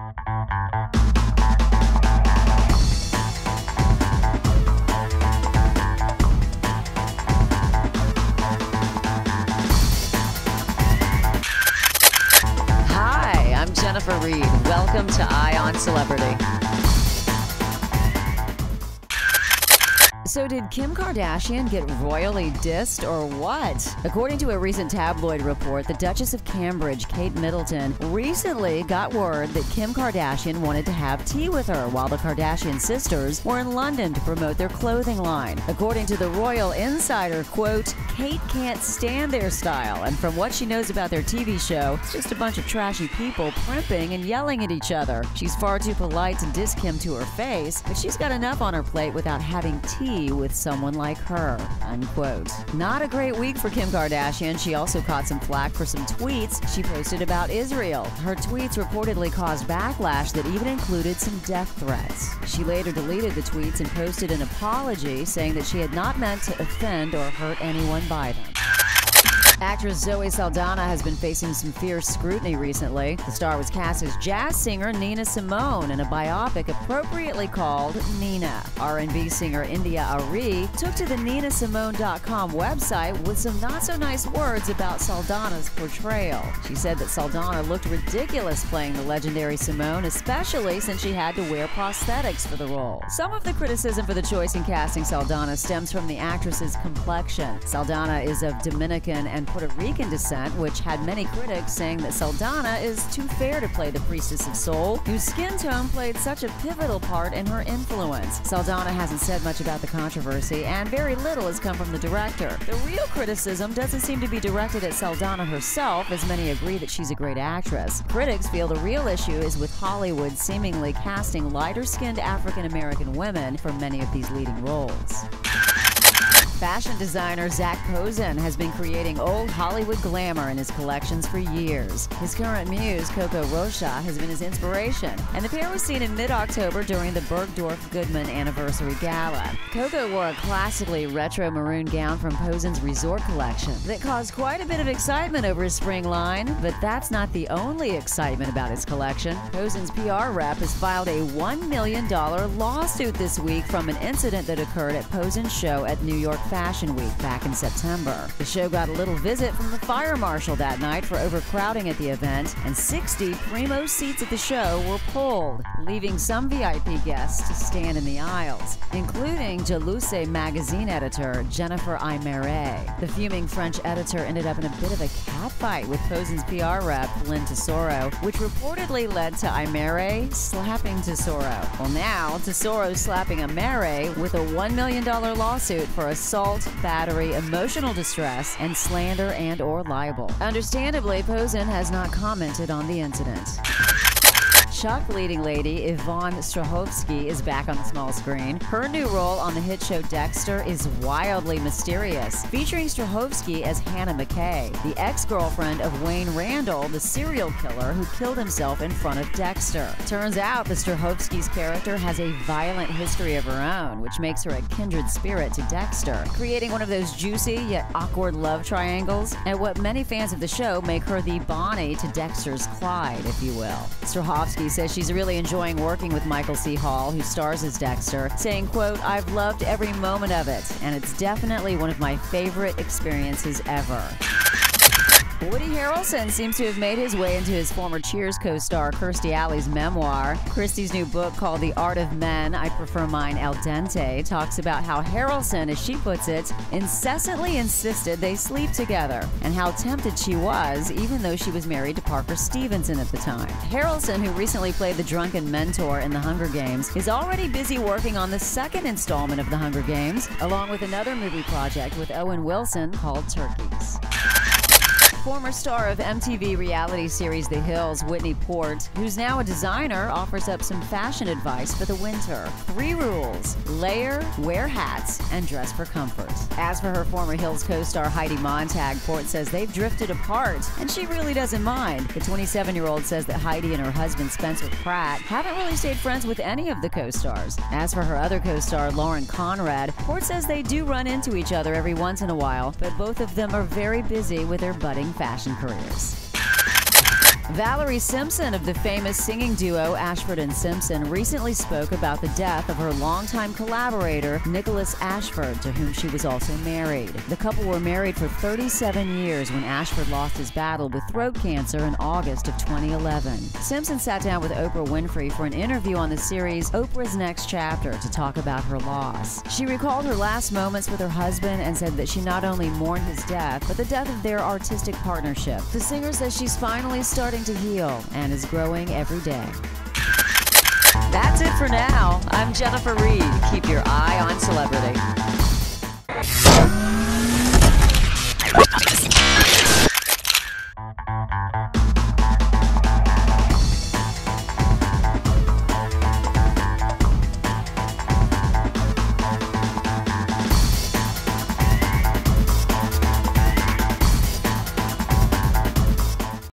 Hi, I'm Jennifer Reed. Welcome to Eye on Celebrity. So did Kim Kardashian get royally dissed or what? According to a recent tabloid report, the Duchess of Cambridge, Kate Middleton, recently got word that Kim Kardashian wanted to have tea with her while the Kardashian sisters were in London to promote their clothing line. According to the Royal Insider, quote, Kate can't stand their style, and from what she knows about their TV show, it's just a bunch of trashy people primping and yelling at each other. She's far too polite to diss Kim to her face, but she's got enough on her plate without having tea with someone like her, unquote. Not a great week for Kim Kardashian. She also caught some flack for some tweets she posted about Israel. Her tweets reportedly caused backlash that even included some death threats. She later deleted the tweets and posted an apology, saying that she had not meant to offend or hurt anyone by them. Actress Zoe Saldana has been facing some fierce scrutiny recently. The star was cast as jazz singer Nina Simone in a biopic appropriately called Nina. R&B singer India Ari took to the NinaSimone.com website with some not-so-nice words about Saldana's portrayal. She said that Saldana looked ridiculous playing the legendary Simone, especially since she had to wear prosthetics for the role. Some of the criticism for the choice in casting Saldana stems from the actress's complexion. Saldana is of Dominican and Puerto Rican descent, which had many critics saying that Saldana is too fair to play the priestess of soul, whose skin tone played such a pivotal part in her influence. Saldana hasn't said much about the controversy, and very little has come from the director. The real criticism doesn't seem to be directed at Saldana herself, as many agree that she's a great actress. Critics feel the real issue is with Hollywood seemingly casting lighter-skinned African-American women for many of these leading roles. Fashion designer Zach Posen has been creating old Hollywood glamour in his collections for years. His current muse, Coco Rocha, has been his inspiration, and the pair was seen in mid-October during the Bergdorf Goodman Anniversary Gala. Coco wore a classically retro maroon gown from Posen's resort collection that caused quite a bit of excitement over his spring line, but that's not the only excitement about his collection. Posen's PR rep has filed a $1 million lawsuit this week from an incident that occurred at Posen's show at New York Fashion Week back in September. The show got a little visit from the fire marshal that night for overcrowding at the event, and 60 primo seats at the show were pulled, leaving some VIP guests to stand in the aisles, including Jalouse magazine editor Jennifer Imere. The fuming French editor ended up in a bit of a catfight with Posen's PR rep, Lynn Tesoro, which reportedly led to Imere slapping Tesoro. Well, now Tesoro's slapping Imere with a $1 million lawsuit for assault, battery, emotional distress, and slander and/or libel. Understandably, Posen has not commented on the incident. Chuck leading lady Yvonne Strahovski is back on the small screen. Her new role on the hit show Dexter is wildly mysterious, featuring Strahovski as Hannah McKay, the ex-girlfriend of Wayne Randall, the serial killer who killed himself in front of Dexter. Turns out that Strahovski's character has a violent history of her own, which makes her a kindred spirit to Dexter, creating one of those juicy yet awkward love triangles, and what many fans of the show make her the Bonnie to Dexter's Clyde, if you will. Strahovski says she's really enjoying working with Michael C. Hall, who stars as Dexter, saying, quote, "I've loved every moment of it, and it's definitely one of my favorite experiences ever." Woody Harrelson seems to have made his way into his former Cheers co-star Kirstie Alley's memoir. Kirstie's new book called The Art of Men, I Prefer Mine Al Dente talks about how Harrelson, as she puts it, incessantly insisted they sleep together, and how tempted she was, even though she was married to Parker Stevenson at the time. Harrelson, who recently played the drunken mentor in The Hunger Games, is already busy working on the second installment of The Hunger Games, along with another movie project with Owen Wilson called Turkeys. Former star of MTV reality series The Hills, Whitney Port, who's now a designer, offers up some fashion advice for the winter. 3 rules: layer, wear hats, and dress for comfort. As for her former Hills co-star Heidi Montag, Port says they've drifted apart, and she really doesn't mind. The 27-year-old says that Heidi and her husband Spencer Pratt haven't really stayed friends with any of the co-stars. As for her other co-star Lauren Conrad, Port says they do run into each other every once in a while, but both of them are very busy with their budding fashion careers. Valerie Simpson of the famous singing duo Ashford and Simpson recently spoke about the death of her longtime collaborator, Nicholas Ashford, to whom she was also married. The couple were married for 37 years when Ashford lost his battle with throat cancer in August of 2011. Simpson sat down with Oprah Winfrey for an interview on the series Oprah's Next Chapter to talk about her loss. She recalled her last moments with her husband and said that she not only mourned his death, but the death of their artistic partnership. The singer says she's finally starting to heal and is growing every day. That's it for now. I'm Jennifer Reed. Keep your eye on celebrity.